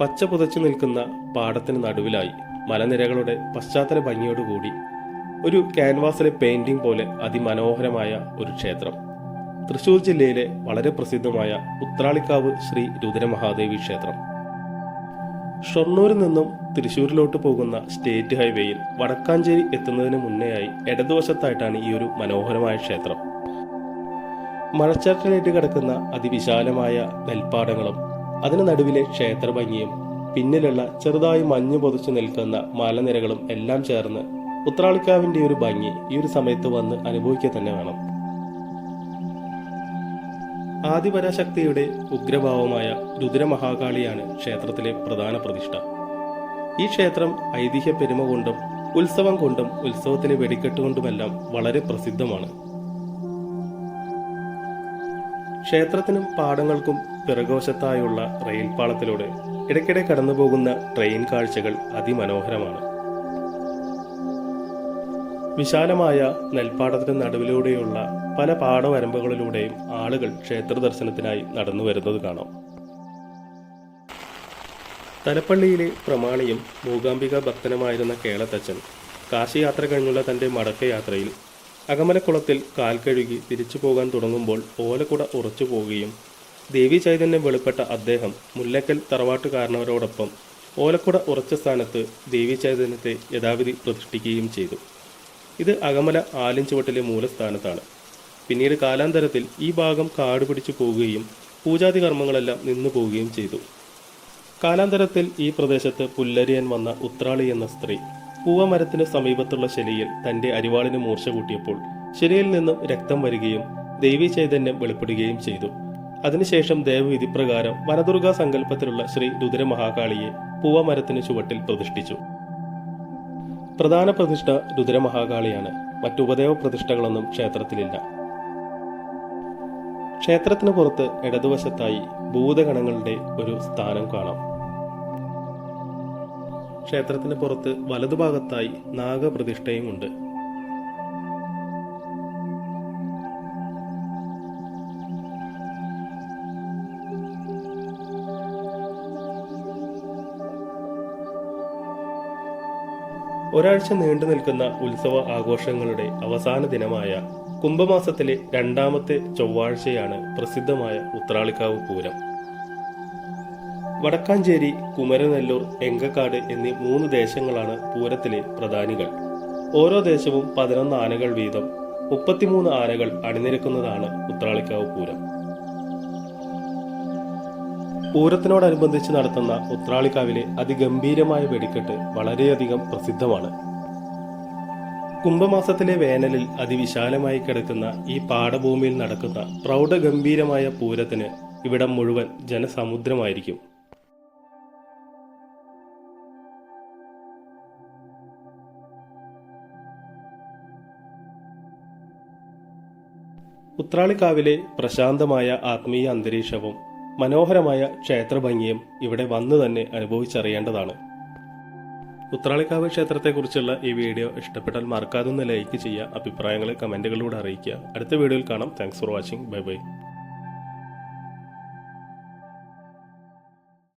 പച്ച പുതച്ചു നിൽക്കുന്ന പാടത്തിന് നടുവിലായി മലനിരകളുടെ പശ്ചാത്തല ഭംഗിയോടുകൂടി ഒരു ക്യാൻവാസിലെ പെയിന്റിംഗ് പോലെ അതിമനോഹരമായ ഒരു ക്ഷേത്രം. തൃശൂർ ജില്ലയിലെ വളരെ പ്രസിദ്ധമായ ഉത്രാളിക്കാവ് ശ്രീ രുദ്രമഹാദേവി ക്ഷേത്രം. ഷൊർണൂരിൽ നിന്നും തൃശൂരിലോട്ട് പോകുന്ന സ്റ്റേറ്റ് ഹൈവേയിൽ വടക്കാഞ്ചേരി എത്തുന്നതിന് മുന്നേയായി ഇടതുവശത്തായിട്ടാണ് ഈ ഒരു മനോഹരമായ ക്ഷേത്രം. മഴച്ചാറ്റിലേറ്റ് കിടക്കുന്ന അതിവിശാലമായ നെൽപ്പാടങ്ങളും അതിന് നടുവിലെ ക്ഷേത്ര ഭംഗിയും പിന്നിലുള്ള ചെറുതായി മഞ്ഞു പൊതിച്ചു നിൽക്കുന്ന മലനിരകളും എല്ലാം ചേർന്ന് ഉത്രാളിക്കാവിന്റെ ഒരു ഭംഗി ഈ ഒരു സമയത്ത് വന്ന് അനുഭവിക്കുക തന്നെ വേണം. ആദിപരാശക്തിയുടെ ഉഗ്രഭാവമായ രുദ്രമഹാകാളിയാണ് ക്ഷേത്രത്തിലെ പ്രധാന പ്രതിഷ്ഠ. ഈ ക്ഷേത്രം ഐതിഹ്യ പെരുമ കൊണ്ടും ഉത്സവം കൊണ്ടും ഉത്സവത്തിലെ വെടിക്കെട്ട് കൊണ്ടുമെല്ലാം വളരെ പ്രസിദ്ധമാണ്. ക്ഷേത്രത്തിനും പാടങ്ങൾക്കും പിറകുവശത്തായുള്ള റെയിൽപാളത്തിലൂടെ ഇടയ്ക്കിടെ കടന്നുപോകുന്ന ട്രെയിൻ കാഴ്ചകൾ അതിമനോഹരമാണ്. വിശാലമായ നെൽപ്പാടത്തിന് നടുവിലൂടെയുള്ള പല പാടവരമ്പുകളിലൂടെയും ആളുകൾ ക്ഷേത്ര ദർശനത്തിനായി നടന്നു വരുന്നത് കാണാം. തലപ്പള്ളിയിലെ പ്രമാണിയും മൂകാംബിക ഭക്തനുമായിരുന്ന കേളത്തച്ഛൻ കാശി യാത്ര കഴിഞ്ഞുള്ള തന്റെ മടക്കയാത്രയിൽ അകമലക്കുളത്തിൽ കാൽ കഴുകി തിരിച്ചു പോകാൻ തുടങ്ങുമ്പോൾ ഓലക്കുട ഉറച്ചു പോവുകയും ദേവി ചൈതന്യം വെളിപ്പെട്ട അദ്ദേഹം മുല്ലക്കൽ തറവാട്ടുകാരനവരോടൊപ്പം ഓലക്കുട ഉറച്ച സ്ഥാനത്ത് ദേവി ചൈതന്യത്തെ യഥാവിധി പ്രതിഷ്ഠിക്കുകയും ചെയ്തു. ഇത് അകമല ആലിൻചുവട്ടിലെ മൂലസ്ഥാനത്താണ്. പിന്നീട് കാലാന്തരത്തിൽ ഈ ഭാഗം കാട് പിടിച്ചു പോവുകയും പൂജാതി കർമ്മങ്ങളെല്ലാം നിന്നു പോവുകയും ചെയ്തു. കാലാന്തരത്തിൽ ഈ പ്രദേശത്ത് പുല്ലരിയാൻ വന്ന ഉത്രാളി എന്ന സ്ത്രീ പൂവമരത്തിന് സമീപത്തുള്ള ശിലയിൽ തന്റെ അരിവാളിന് മൂർച്ച കൂട്ടിയപ്പോൾ ശിലയിൽ നിന്നും രക്തം വരികയും ദേവി ചൈതന്യം വെളിപ്പെടുകയും ചെയ്തു. അതിനുശേഷം ദേവവിധിപ്രകാരം വനദുർഗാ സങ്കല്പത്തിലുള്ള ശ്രീ രുദ്രമഹാകാളിയെ പൂവമരത്തിന് ചുവട്ടിൽ പ്രതിഷ്ഠിച്ചു. പ്രധാന പ്രതിഷ്ഠ രുദ്രമഹാകാളിയാണ്. മറ്റു ഉപദേവ പ്രതിഷ്ഠകളൊന്നും ക്ഷേത്രത്തിലില്ല. ക്ഷേത്രത്തിന് പുറത്ത് ഇടതുവശത്തായി ഭൂതഗണങ്ങളുടെ ഒരു സ്ഥാനം കാണാം. ക്ഷേത്രത്തിന് പുറത്ത് വലതുഭാഗത്തായി നാഗപ്രതിഷ്ഠയും ഉണ്ട്. ഒരാഴ്ച നീണ്ടു നിൽക്കുന്ന ഉത്സവ ആഘോഷങ്ങളുടെ അവസാന ദിനമായ കുംഭമാസത്തിലെ രണ്ടാമത്തെ ചൊവ്വാഴ്ചയാണ് പ്രസിദ്ധമായ ഉത്രാളിക്കാവ് പൂരം. വടക്കാഞ്ചേരി, കുമരനെല്ലൂർ, എങ്കക്കാട് എന്നീ 3 ദേശങ്ങളാണ് പൂരത്തിലെ പ്രധാനികൾ. ഓരോ ദേശവും 11 ആനകൾ വീതം 33 ആനകൾ അണിനിരക്കുന്നതാണ് ഉത്രാളിക്കാവ് പൂരം. പൂരത്തിനോടനുബന്ധിച്ച് നടത്തുന്ന ഉത്രാളിക്കാവിലെ അതിഗംഭീരമായ വെടിക്കെട്ട് വളരെയധികം പ്രസിദ്ധമാണ്. കുംഭമാസത്തിലെ വേനലിൽ അതിവിശാലമായി കിടക്കുന്ന ഈ പാടഭൂമിയിൽ നടക്കുന്ന പ്രൗഢഗംഭീരമായ പൂരത്തിന് ഇവിടം മുഴുവൻ ജനസമുദ്രമായിരിക്കും. ഉത്രാളിക്കാവിലെ പ്രശാന്തമായ ആത്മീയ അന്തരീക്ഷവും മനോഹരമായ ക്ഷേത്രഭംഗിയും ഇവിടെ വന്നു തന്നെ അനുഭവിച്ചറിയേണ്ടതാണ്. ഉത്രാളിക്കാവ് ക്ഷേത്രത്തെക്കുറിച്ചുള്ള ഈ വീഡിയോ ഇഷ്ടപ്പെട്ടാൽ മറക്കാതെ ഒന്ന് ലൈക്ക് ചെയ്യുക. അഭിപ്രായങ്ങളെ കമന്റുകളിലൂടെ അറിയിക്കുക. അടുത്ത വീഡിയോയിൽ കാണാം. Thanks for watching. Bye bye.